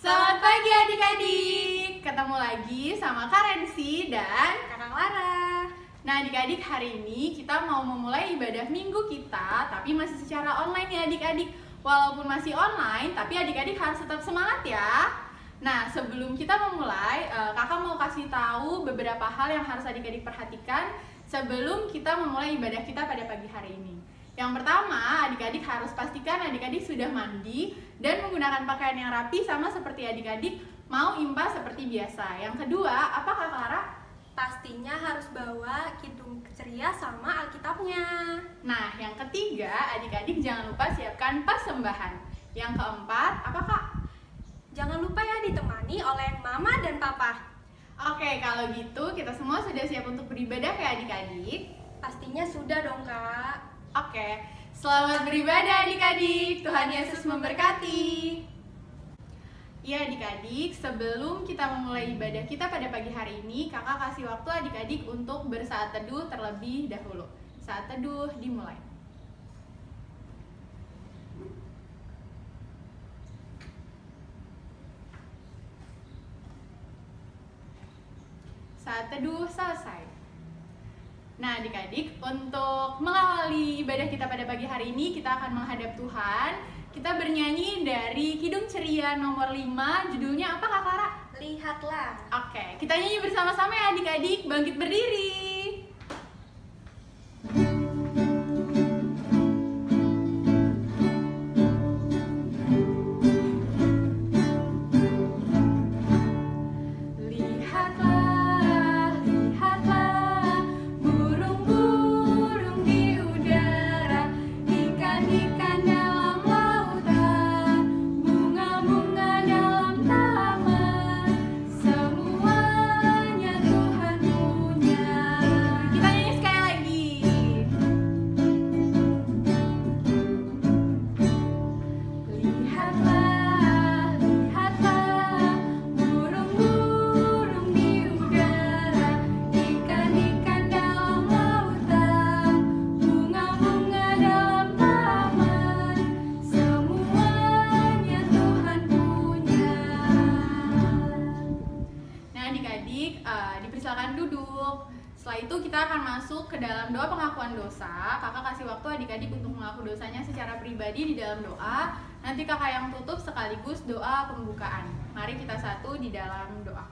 Selamat pagi adik-adik, ketemu lagi sama Kak Rensi dan Kakak Lara. Nah adik-adik, hari ini kita mau memulai ibadah minggu kita, tapi masih secara online ya adik-adik. Walaupun masih online, tapi adik-adik harus tetap semangat ya. Nah sebelum kita memulai, kakak mau kasih tahu beberapa hal yang harus adik-adik perhatikan sebelum kita memulai ibadah kita pada pagi hari ini. Yang pertama, adik-adik harus pastikan adik-adik sudah mandi dan menggunakan pakaian yang rapi sama seperti adik-adik mau impas seperti biasa. Yang kedua, apa Kak Clara? Pastinya harus bawa kidung ceria sama Alkitabnya. Nah, yang ketiga, adik-adik jangan lupa siapkan persembahan. Yang keempat, apa Kak? Jangan lupa ya ditemani oleh Mama dan Papa. Oke, kalau gitu kita semua sudah siap untuk beribadah ya adik-adik? Pastinya sudah dong Kak. Oke, selamat beribadah adik-adik. Tuhan Yesus memberkati. Ya adik-adik, sebelum kita memulai ibadah kita pada pagi hari ini, kakak kasih waktu adik-adik untuk bersaat teduh terlebih dahulu. Saat teduh dimulai. Saat teduh selesai. Nah adik-adik, untuk mengawali ibadah kita pada pagi hari ini, kita akan menghadap Tuhan. Kita bernyanyi dari Kidung Ceria nomor 5, judulnya apa Kak Clara? Lihatlah. Oke, kita nyanyi bersama-sama ya adik-adik, bangkit berdiri. Dipersilakan duduk. Setelah itu kita akan masuk ke dalam doa pengakuan dosa. Kakak kasih waktu adik-adik untuk mengaku dosanya secara pribadi di dalam doa. Nanti kakak yang tutup sekaligus doa pembukaan. Mari kita satu di dalam doa.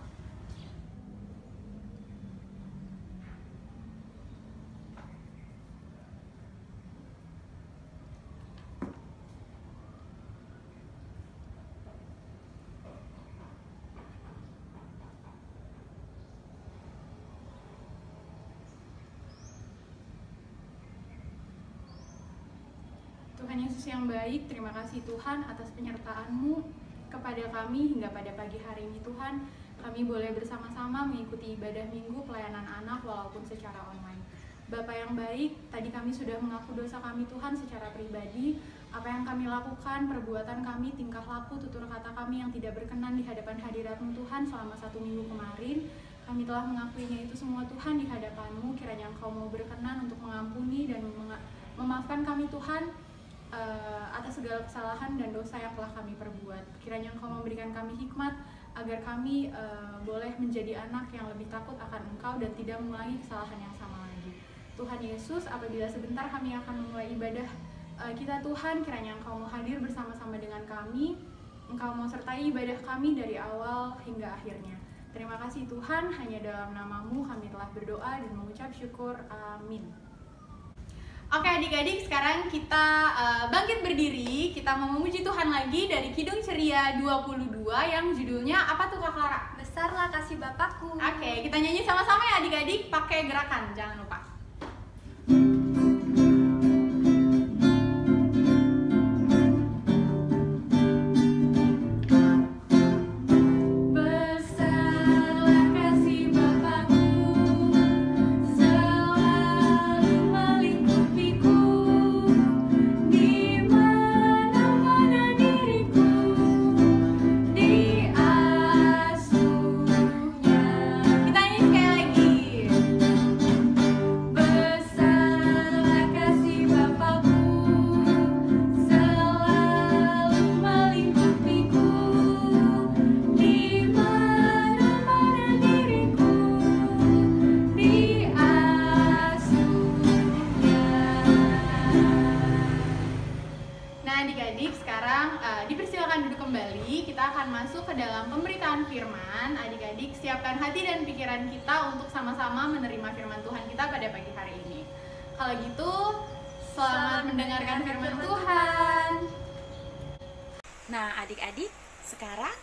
Tuhan Yesus yang baik, terima kasih Tuhan atas penyertaan-Mu kepada kami hingga pada pagi hari ini Tuhan. Kami boleh bersama-sama mengikuti ibadah minggu pelayanan anak walaupun secara online. Bapa yang baik, tadi kami sudah mengaku dosa kami Tuhan secara pribadi. Apa yang kami lakukan, perbuatan kami, tingkah laku, tutur kata kami yang tidak berkenan di hadapan hadirat-Mu Tuhan selama 1 minggu kemarin. Kami telah mengakuinya itu semua Tuhan di hadapan-Mu. Kiranya Engkau mau berkenan untuk mengampuni dan memaafkan kami Tuhan atas segala kesalahan dan dosa yang telah kami perbuat. Kiranya Engkau memberikan kami hikmat agar kami boleh menjadi anak yang lebih takut akan Engkau dan tidak mengulangi kesalahan yang sama lagi. Tuhan Yesus, apabila sebentar kami akan memulai ibadah kita Tuhan, kiranya Engkau mau hadir bersama-sama dengan kami. Engkau mau sertai ibadah kami dari awal hingga akhirnya. Terima kasih Tuhan, hanya dalam nama-Mu kami telah berdoa dan mengucap syukur. Amin. Oke adik-adik, sekarang kita bangkit berdiri. Kita mau memuji Tuhan lagi dari Kidung Ceria 22 yang judulnya apa tuh Kak Clara? Besarlah kasih Bapakku. Oke, kita nyanyi sama-sama ya adik-adik, pakai gerakan, jangan lupa. Kita nyanyi sekali lagi. kembali, kita akan masuk ke dalam pemberitaan firman. Adik-adik, siapkan hati dan pikiran kita untuk sama-sama menerima firman Tuhan kita pada pagi hari ini. Kalau gitu, selamat mendengarkan firman Tuhan. Nah, adik-adik, sekarang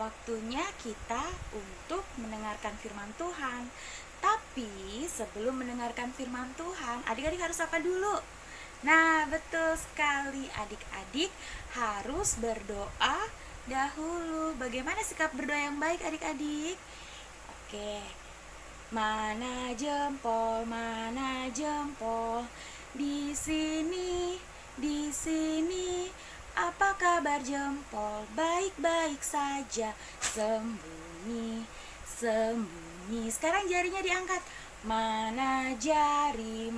waktunya kita untuk mendengarkan firman Tuhan. Tapi sebelum mendengarkan firman Tuhan, adik-adik harus apa dulu? Nah, betul sekali, adik-adik harus berdoa dahulu. Bagaimana sikap berdoa yang baik, adik-adik? Oke. Mana jempol, di sini, apa kabar jempol? Baik-baik saja, sembunyi. Sekarang jarinya diangkat. Mana jari,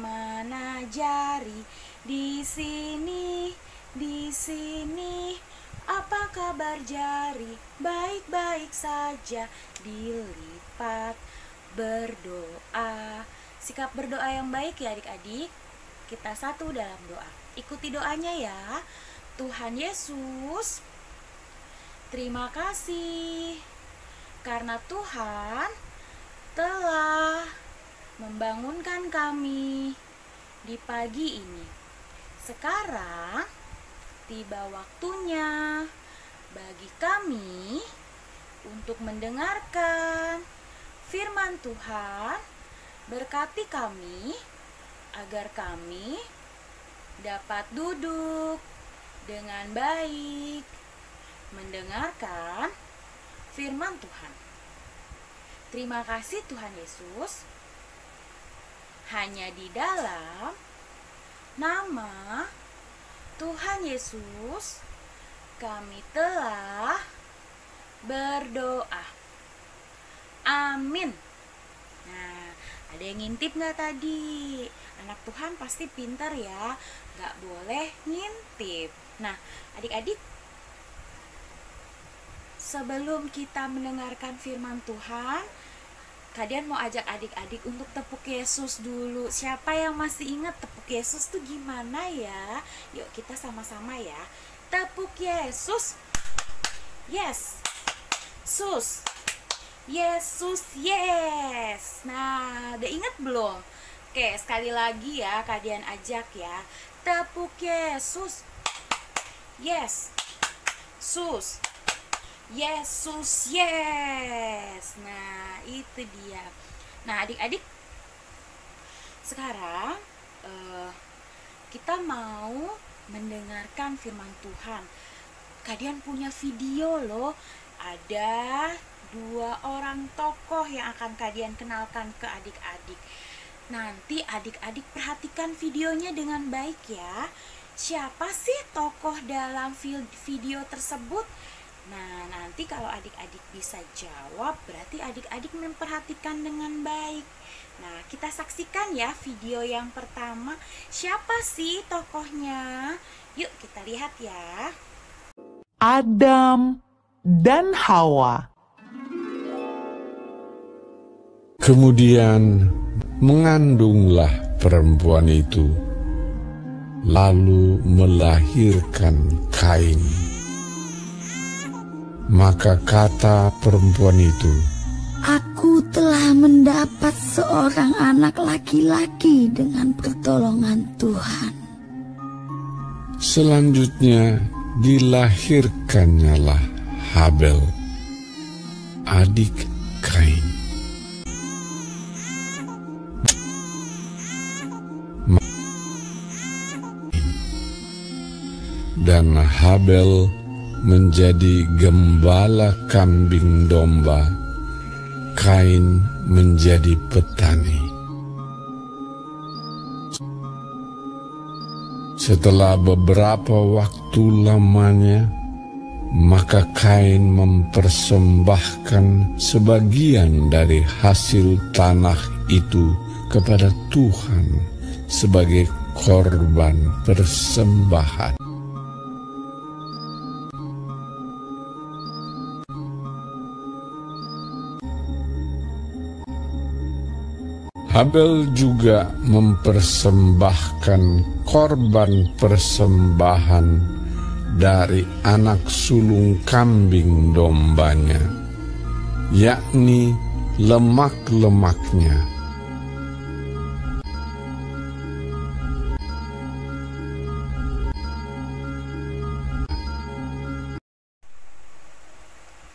di sini, apa kabar jari? Baik-baik saja, dilipat. Berdoa. Sikap berdoa yang baik ya adik-adik. Kita satu dalam doa. Ikuti doanya ya. Tuhan Yesus, terima kasih karena Tuhan telah membangunkan kami di pagi ini. Sekarang tiba waktunya bagi kami untuk mendengarkan firman Tuhan. Berkati kami agar kami dapat duduk dengan baik mendengarkan firman Tuhan. Terima kasih Tuhan Yesus. Hanya di dalam nama Tuhan Yesus kami telah berdoa. Amin. Nah, ada yang ngintip gak tadi? Anak Tuhan pasti pintar ya, gak boleh ngintip. Nah, adik-adik, sebelum kita mendengarkan firman Tuhan, kalian mau ajak adik-adik untuk tepuk Yesus dulu. Siapa yang masih ingat tepuk Yesus tuh gimana ya? Yuk kita sama-sama ya. Tepuk Yesus. Yes. Sus. Yesus, yes. Nah, udah ingat belum? Oke, sekali lagi ya, kalian ajak ya. Tepuk Yesus. Yes. Sus. Yesus, yes. Nah, itu dia. Nah, adik-adik, sekarang kita mau mendengarkan firman Tuhan. Kalian punya video loh. Ada 2 orang tokoh yang akan kalian kenalkan ke adik-adik. Nanti adik-adik perhatikan videonya dengan baik ya. Siapa sih tokoh dalam video tersebut? Nah, nanti kalau adik-adik bisa jawab, berarti adik-adik memperhatikan dengan baik. Nah, kita saksikan ya video yang pertama. Siapa sih tokohnya? Yuk kita lihat ya. Adam dan Hawa. Kemudian mengandunglah perempuan itu, lalu melahirkan Kain. Maka kata perempuan itu, "Aku telah mendapat seorang anak laki-laki dengan pertolongan Tuhan." Selanjutnya dilahirkannyalah Habel, adik Kain. Dan Habel menjadi gembala kambing domba, Kain menjadi petani. Setelah beberapa waktu lamanya, maka Kain mempersembahkan sebagian dari hasil tanah itu kepada Tuhan sebagai korban persembahan. Habel juga mempersembahkan korban persembahan dari anak sulung kambing dombanya, yakni lemak-lemaknya.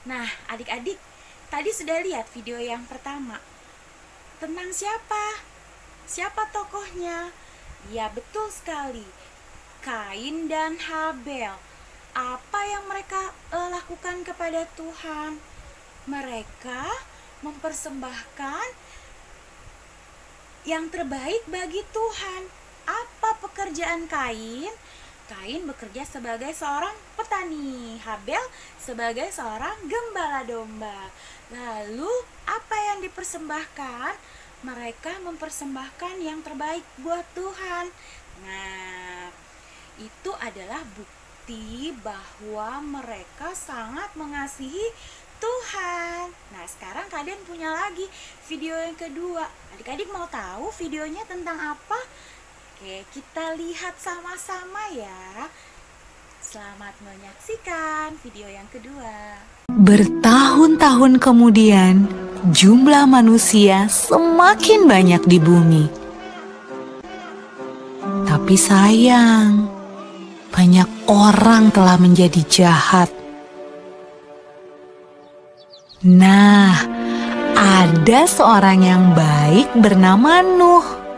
Nah, adik-adik, tadi sudah lihat video yang pertama. Tentang siapa? Siapa tokohnya? Ya, betul sekali. Kain dan Habel. Apa yang mereka lakukan kepada Tuhan? Mereka mempersembahkan yang terbaik bagi Tuhan. Apa pekerjaan Kain? Kain bekerja sebagai seorang petani, Habel sebagai seorang gembala domba. Lalu apa yang dipersembahkan? Mereka mempersembahkan yang terbaik buat Tuhan. Nah, itu adalah bukti bahwa mereka sangat mengasihi Tuhan. Nah, sekarang kalian punya lagi video yang kedua. Adik-adik mau tahu videonya tentang apa? Oke, kita lihat sama-sama ya. Selamat menyaksikan video yang kedua. Bertahun-tahun kemudian, jumlah manusia semakin banyak di bumi. Tapi sayang, banyak orang telah menjadi jahat. Nah, ada seorang yang baik bernama Nuh.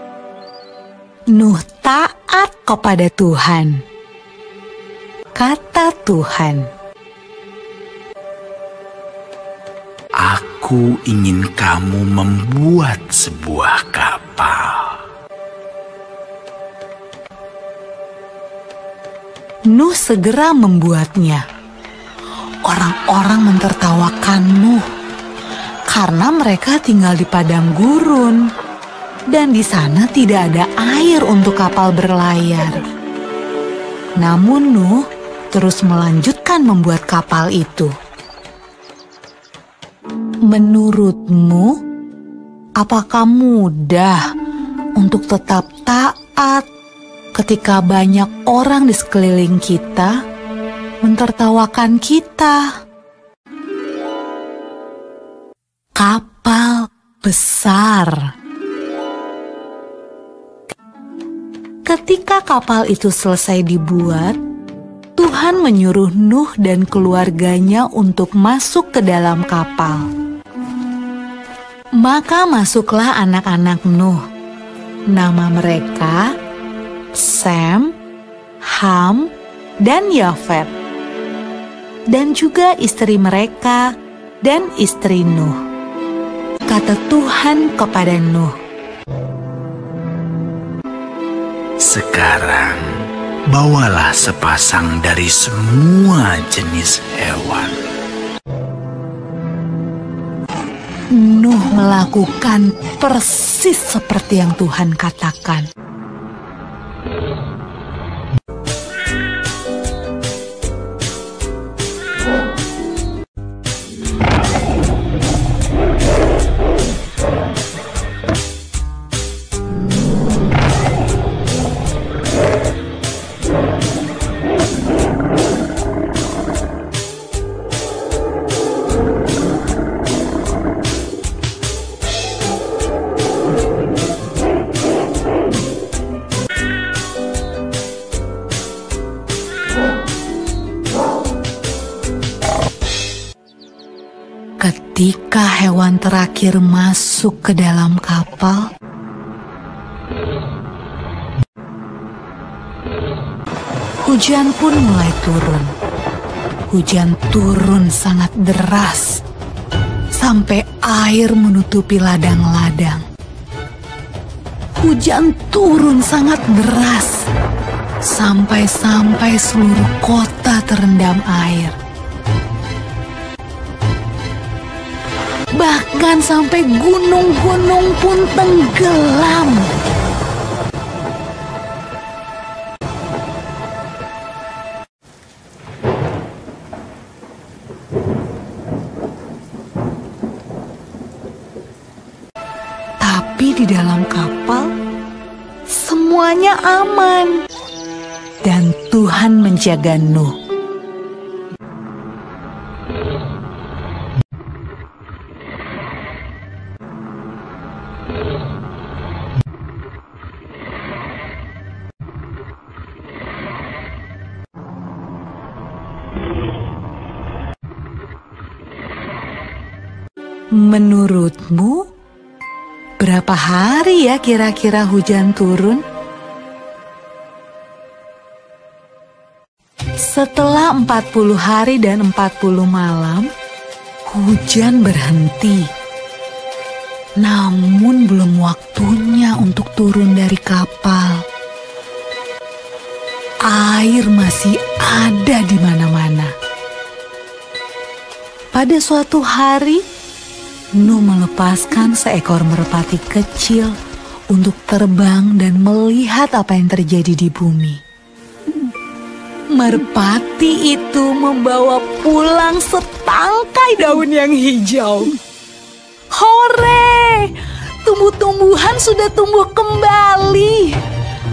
Nuh taat kepada Tuhan. Kata Tuhan, "Aku ingin kamu membuat sebuah kapal." Nuh segera membuatnya. Orang-orang mentertawakan Nuh karena mereka tinggal di padang gurun dan di sana tidak ada air untuk kapal berlayar. Namun Nuh terus melanjutkan membuat kapal itu. Menurutmu, apakah mudah untuk tetap taat ketika banyak orang di sekeliling kita mentertawakan kita? Kapal besar. Ketika kapal itu selesai dibuat, Tuhan menyuruh Nuh dan keluarganya untuk masuk ke dalam kapal. Maka masuklah anak-anak Nuh. Nama mereka Sem, Ham, dan Yafet. Dan juga istri mereka dan istri Nuh. Kata Tuhan kepada Nuh, "Sekarang bawalah sepasang dari semua jenis hewan." Nuh melakukan persis seperti yang Tuhan katakan. Ketika hewan terakhir masuk ke dalam kapal, hujan pun mulai turun. Hujan turun sangat deras, sampai air menutupi ladang-ladang. Hujan turun sangat deras, sampai seluruh kota terendam air. Bahkan sampai gunung-gunung pun tenggelam. Tapi di dalam kapal, semuanya aman. Dan Tuhan menjaga Nuh. Menurutmu, berapa hari ya kira-kira hujan turun? Setelah 40 hari dan 40 malam, hujan berhenti. Namun belum waktunya untuk turun dari kapal. Air masih ada di mana-mana. Pada suatu hari, Nuh melepaskan seekor merpati kecil untuk terbang dan melihat apa yang terjadi di bumi. Merpati itu membawa pulang setangkai daun yang hijau. Hore! Tumbuh-tumbuhan sudah tumbuh kembali.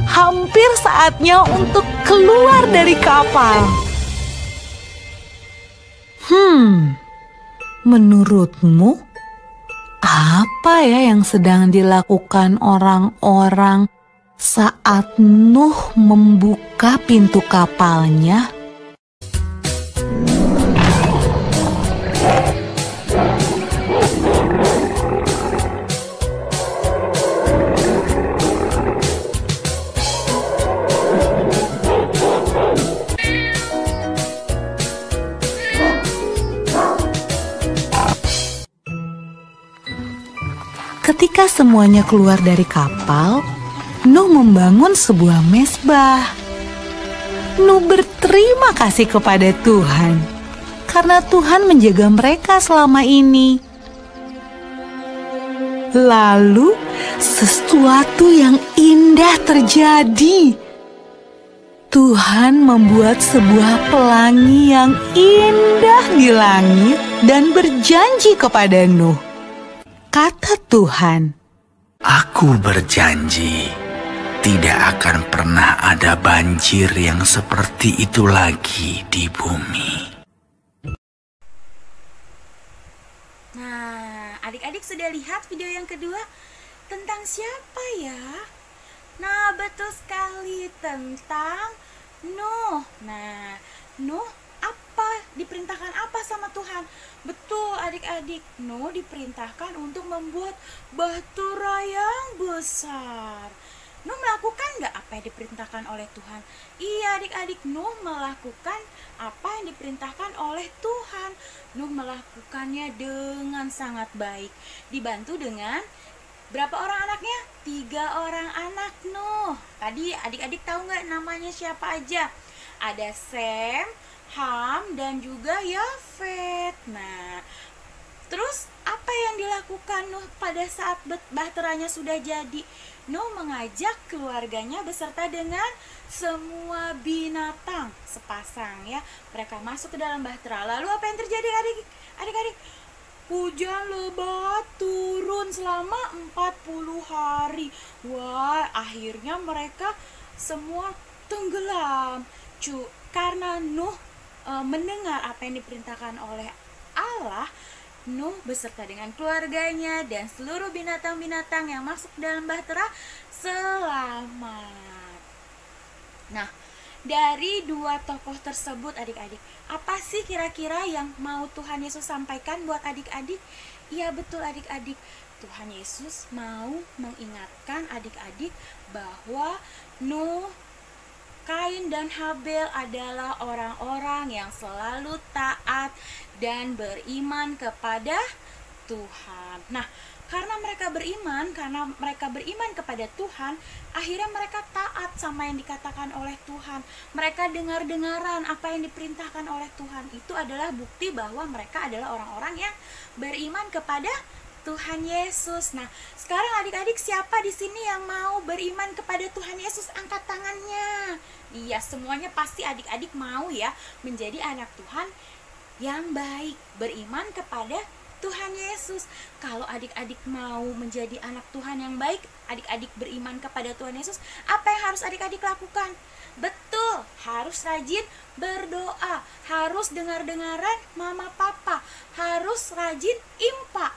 Hampir saatnya untuk keluar dari kapal. Menurutmu, apa ya yang sedang dilakukan orang-orang saat Nuh membuka pintu kapalnya? Ketika semuanya keluar dari kapal, Nuh membangun sebuah mezbah. Nuh berterima kasih kepada Tuhan karena Tuhan menjaga mereka selama ini. Lalu sesuatu yang indah terjadi. Tuhan membuat sebuah pelangi yang indah di langit dan berjanji kepada Nuh. Kata Tuhan, Aku berjanji, tidak akan pernah ada banjir yang seperti itu lagi di bumi. Nah, adik-adik sudah lihat video yang kedua tentang siapa ya? Nah, betul sekali, tentang Nuh. Nah, Nuh diperintahkan apa sama Tuhan? Betul adik-adik, Nuh diperintahkan untuk membuat bahtera yang besar. Nuh melakukan nggak apa yang diperintahkan oleh Tuhan? Iya adik-adik, Nuh melakukan apa yang diperintahkan oleh Tuhan. Nuh melakukannya dengan sangat baik. Dibantu dengan berapa orang anaknya? 3 orang anak Nuh. Tadi adik-adik tahu nggak namanya siapa aja? Ada Sem, Ham, dan juga Yafet. Nah, terus apa yang dilakukan Nuh pada saat bahteranya sudah jadi? Nuh mengajak keluarganya beserta dengan semua binatang sepasang ya. Mereka masuk ke dalam bahtera. Lalu apa yang terjadi adik-adik? Hujan lebat turun selama 40 hari. Wah, akhirnya mereka semua tenggelam. Karena Nuh mendengar apa yang diperintahkan oleh Allah, Nuh beserta dengan keluarganya dan seluruh binatang-binatang yang masuk dalam bahtera selamat. Nah, dari 2 tokoh tersebut adik-adik, apa sih kira-kira yang mau Tuhan Yesus sampaikan buat adik-adik? Iya betul adik-adik, Tuhan Yesus mau mengingatkan adik-adik bahwa Nuh, Kain dan Habel adalah orang-orang yang selalu taat dan beriman kepada Tuhan. Nah, karena mereka beriman kepada Tuhan, akhirnya mereka taat sama yang dikatakan oleh Tuhan. Mereka dengar-dengaran apa yang diperintahkan oleh Tuhan. Itu adalah bukti bahwa mereka adalah orang-orang yang beriman kepada Tuhan Yesus. Nah, sekarang adik-adik siapa di sini yang mau beriman kepada Tuhan Yesus? Angkat tangannya. Iya, semuanya pasti adik-adik mau ya menjadi anak Tuhan yang baik, beriman kepada Tuhan Yesus. Kalau adik-adik mau menjadi anak Tuhan yang baik, adik-adik beriman kepada Tuhan Yesus, apa yang harus adik-adik lakukan? Betul, harus rajin berdoa, harus dengar-dengaran mama papa, harus rajin impa.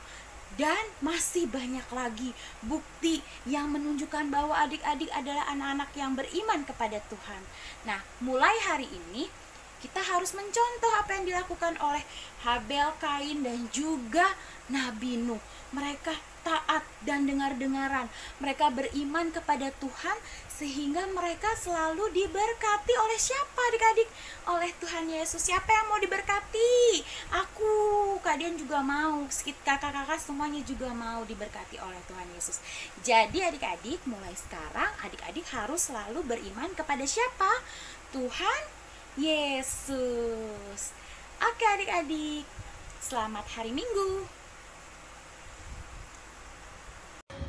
Dan masih banyak lagi bukti yang menunjukkan bahwa adik-adik adalah anak-anak yang beriman kepada Tuhan. Nah, mulai hari ini kita harus mencontoh apa yang dilakukan oleh Habel, Kain, dan juga Nabi Nuh. Mereka taat dan dengar-dengaran. Mereka beriman kepada Tuhan sehingga mereka selalu diberkati oleh siapa adik-adik? Oleh Tuhan Yesus. Siapa yang mau diberkati? Aku, kalian juga mau. Kakak-kakak semuanya juga mau diberkati oleh Tuhan Yesus. Jadi adik-adik, mulai sekarang adik-adik harus selalu beriman kepada siapa? Tuhan Yesus. Oke adik-adik, selamat hari Minggu.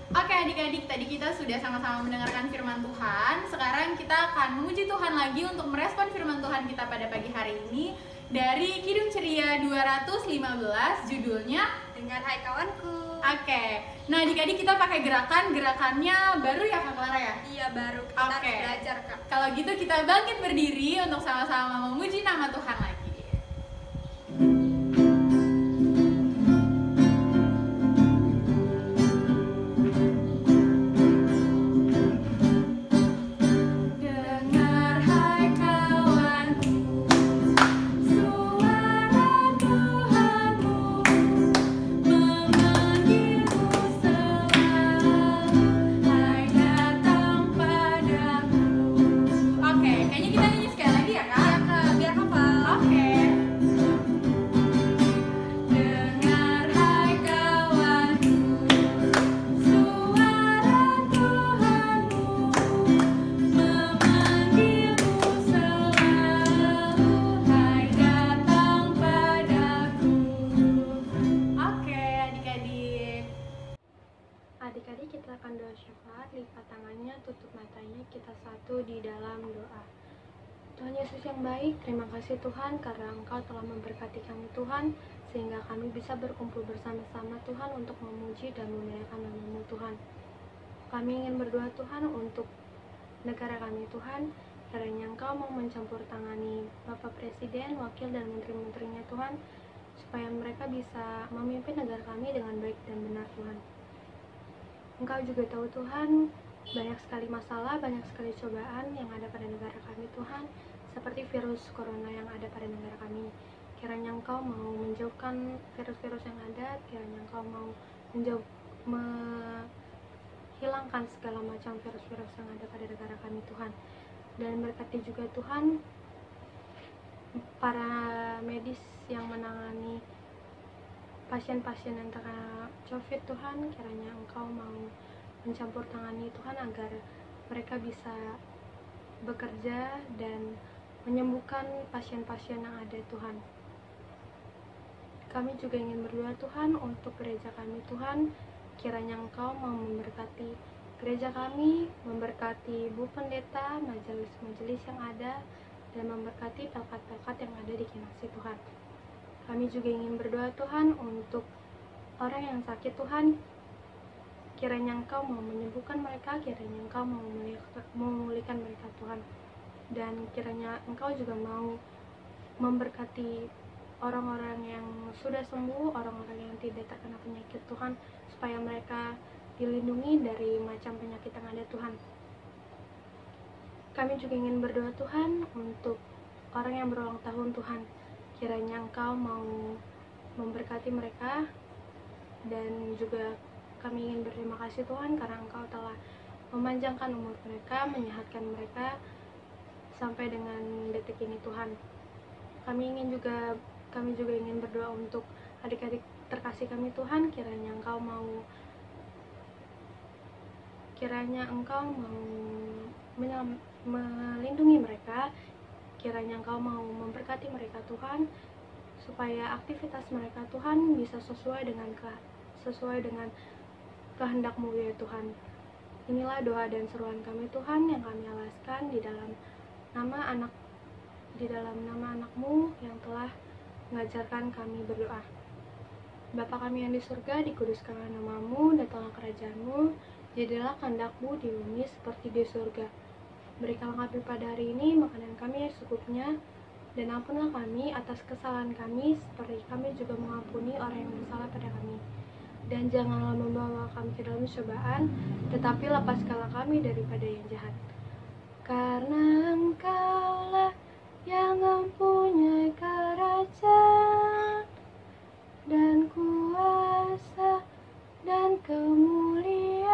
Oke adik-adik, tadi kita sudah sama-sama mendengarkan firman Tuhan. Sekarang kita akan memuji Tuhan lagi untuk merespon firman Tuhan kita pada pagi hari ini dari Kidung Ceria 215, judulnya Dengar hai kawanku. Oke, nah adik-adik kita pakai gerakannya baru ya Kak Clara ya? Iya baru, kita harus Oke. belajar Kak. Kalau gitu kita bangkit berdiri untuk sama-sama memuji nama Tuhan lagi. Dengar hai kawanku, suara Tuhanmu memanggilmu selalu, hai datang padaku. Oke, kayaknya kita nyanyi sekali lagi ya Kak? Iya Kak, biar hafal. Oke. Dengar hai kawanku, suara Tuhanmu memanggilmu selalu, hai datang padaku. Oke adik-adik. Adik-adik kita akan doa syafaat, lipat tangannya, tutup matanya, kita satu di dalam doa. Tuhan Yesus yang baik, terima kasih Tuhan karena Engkau telah memberkati kami Tuhan, sehingga kami bisa berkumpul bersama-sama Tuhan untuk memuji dan memuliakan nama-Mu Tuhan. Kami ingin berdoa Tuhan untuk negara kami Tuhan, kiranya Engkau mau mencampur tangani Bapak Presiden, Wakil, dan Menteri-Menterinya Tuhan, supaya mereka bisa memimpin negara kami dengan baik dan benar Tuhan. Engkau juga tahu Tuhan, banyak sekali masalah, banyak sekali cobaan yang ada pada negara kami Tuhan, seperti virus corona yang ada pada negara kami. Kiranya Engkau mau menjauhkan virus-virus yang ada, kiranya Engkau mau menghilangkan segala macam virus-virus yang ada pada negara kami Tuhan. Dan berkati juga Tuhan para medis yang menangani pasien-pasien yang terkena COVID Tuhan, kiranya Engkau mau mencampur tangani Tuhan agar mereka bisa bekerja dan menyembuhkan pasien-pasien yang ada Tuhan. Kami juga ingin berdoa Tuhan untuk gereja kami Tuhan, kiranya Engkau mau memberkati gereja kami, memberkati Bu Pendeta, majelis-majelis yang ada, dan memberkati pelkat-pelkat yang ada di Kinasi Tuhan. Kami juga ingin berdoa Tuhan untuk orang yang sakit Tuhan, kiranya Engkau mau menyembuhkan mereka, kiranya Engkau mau memulihkan mereka Tuhan, dan kiranya Engkau juga mau memberkati orang-orang yang sudah sembuh, orang-orang yang tidak terkena penyakit Tuhan, supaya mereka dilindungi dari macam penyakit yang ada Tuhan. Kami juga ingin berdoa Tuhan untuk orang yang berulang tahun Tuhan, kiranya Engkau mau memberkati mereka, dan juga kami ingin berterima kasih Tuhan karena Engkau telah memanjangkan umur mereka, menyehatkan mereka sampai dengan detik ini Tuhan. Kami juga ingin berdoa untuk adik-adik terkasih kami Tuhan, kiranya Engkau mau melindungi mereka, kiranya Engkau mau memberkati mereka Tuhan, supaya aktivitas mereka Tuhan bisa sesuai dengan kehendak-Mu ya Tuhan. Inilah doa dan seruan kami Tuhan yang kami alaskan di dalam nama anak-Mu yang telah mengajarkan kami berdoa. Bapa kami yang di surga, dikuduskanlah namamu, datanglah kerajaanmu, jadilah kehendak-mu di bumi seperti di surga. Berikanlah kami pada hari ini makanan kami yang secukupnya, dan ampunlah kami atas kesalahan kami, seperti kami juga mengampuni orang yang bersalah pada kami. Dan janganlah membawa kami ke dalam cobaan, tetapi lepaskanlah kami daripada yang jahat. Karena Engkaulah yang mempunyai kerajaan, dan kuasa, dan kemuliaan,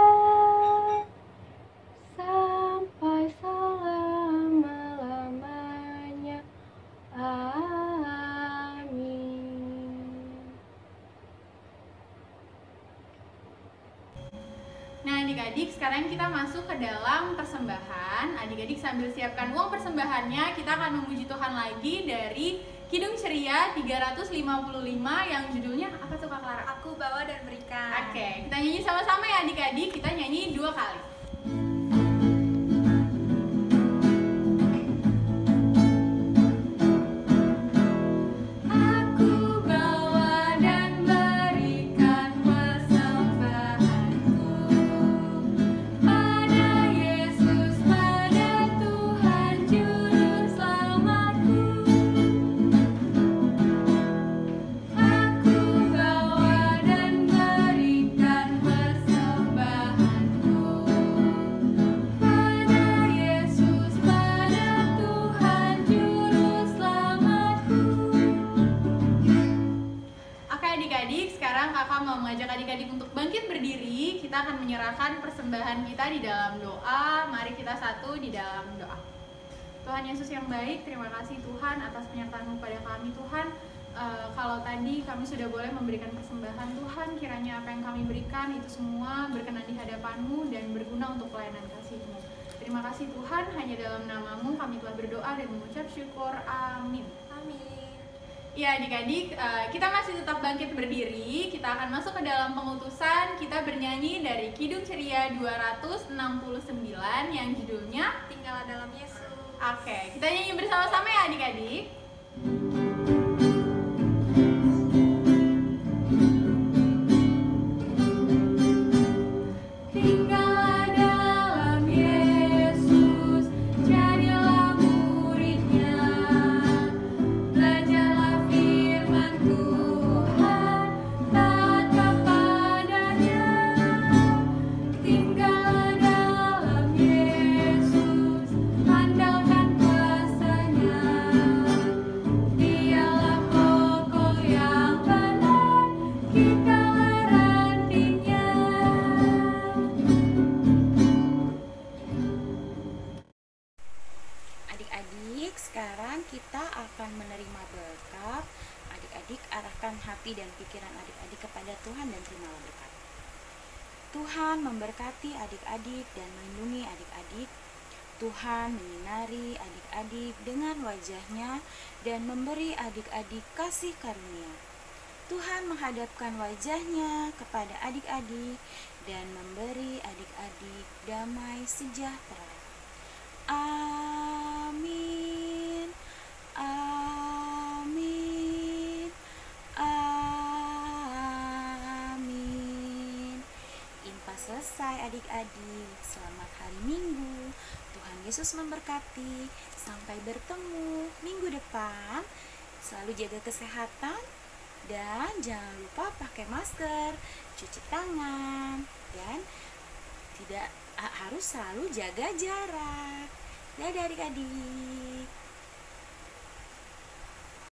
sampai selama-lamanya. Amin. Nah adik-adik, sekarang kita masuk ke dalam persembahan. Adik-adik sambil siapkan uang persembahannya, kita akan memuji Tuhan lagi dari Kidung Ceria 355 yang judulnya apa tuh Kak Clara? Aku bawa dan berikan. Oke, kita nyanyi sama-sama ya adik-adik. Kita nyanyi 2 kali. Adik-adik untuk bangkit berdiri, kita akan menyerahkan persembahan kita di dalam doa. Mari kita satu di dalam doa. Tuhan Yesus yang baik, terima kasih Tuhan atas penyertaan-Mu pada kami Tuhan. Kalau tadi kami sudah boleh memberikan persembahan Tuhan, kiranya apa yang kami berikan itu semua berkenan di hadapan-Mu dan berguna untuk pelayanan kasih-Mu. Terima kasih Tuhan, hanya dalam nama-Mu kami telah berdoa dan mengucap syukur. Amin. Amin. Ya adik-adik, kita masih tetap bangkit berdiri. Kita akan masuk ke dalam pengutusan. Kita bernyanyi dari Kidung Ceria 269 yang judulnya Tinggallah dalam Yesus. Oke, kita nyanyi bersama-sama ya adik-adik. Hati dan pikiran adik-adik kepada Tuhan dan terimalah berkat. Tuhan memberkati adik-adik dan melindungi adik-adik. Tuhan menyinari adik-adik dengan wajahnya dan memberi adik-adik kasih karunia. Tuhan menghadapkan wajahnya kepada adik-adik dan memberi adik-adik damai sejahtera. Amin. Amin. Amin. Impas selesai adik-adik. Selamat hari Minggu. Tuhan Yesus memberkati. Sampai bertemu minggu depan. Selalu jaga kesehatan dan jangan lupa pakai masker, cuci tangan, dan tidak harus selalu jaga jarak. Dadah adik-adik.